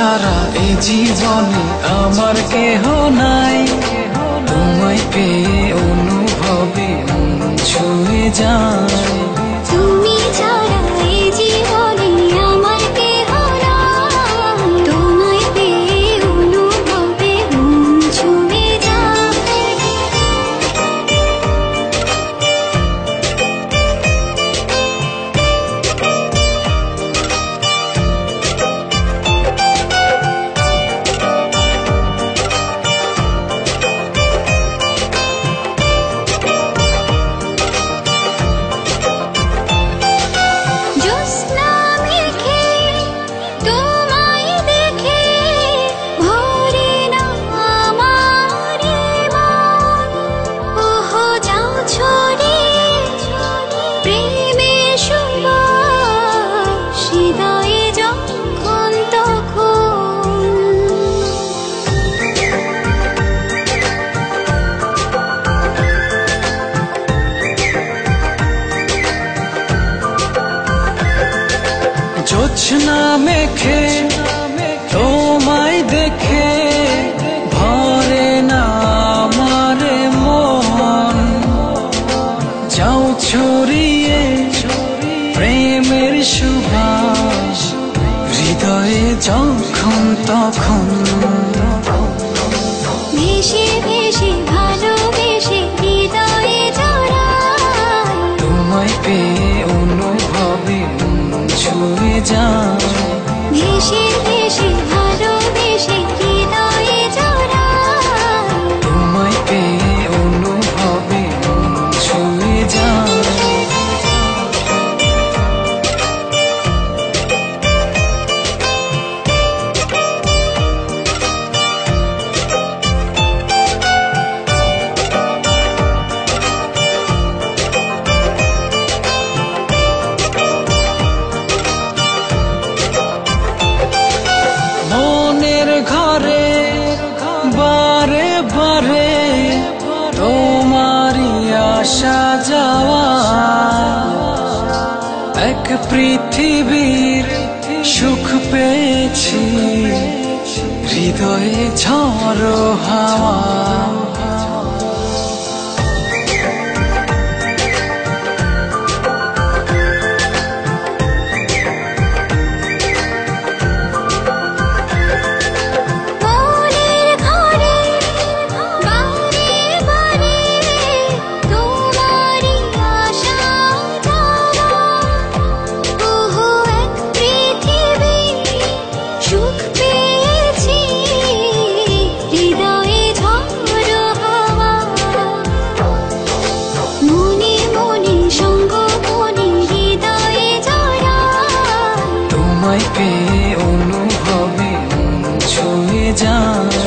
ছাড়া এই জীবনে আমার কেহ নাই। তোমায় পেয়ে অনুভবে মন ছুঁয়ে যায়। তুমি ছাড়া এই জীবনে আমার কেহ নাই। তোমায় পেয়ে অনুভবে মন ছুঁয়ে যায়। জোছনা মেখে তোমায় দেখে ভরে না আমার মন। যাও ছড়িয়ে প্রেমের সুবাস হৃদয়ে যখন তখন। ভেসে ভেসে ভালোবেসে হৃদয়ে জড়াই। তোমায় পেয়ে অনুভবে মন ছুঁয়ে যায়। ভেসে ভেসে ভালোবেসে হৃদয়ে জড়াই। তোমায় পেয়ে অনুভবে মন ছুঁয়ে যায়। বারে বারে তোমারই আসা যাওয়া, এক পৃথিবীর সুখ পেয়েছি হৃদয়ে ঝড়ো হাওয়া। তোমায় পেয়ে অনুভবে মন ছুঁয়ে যায়।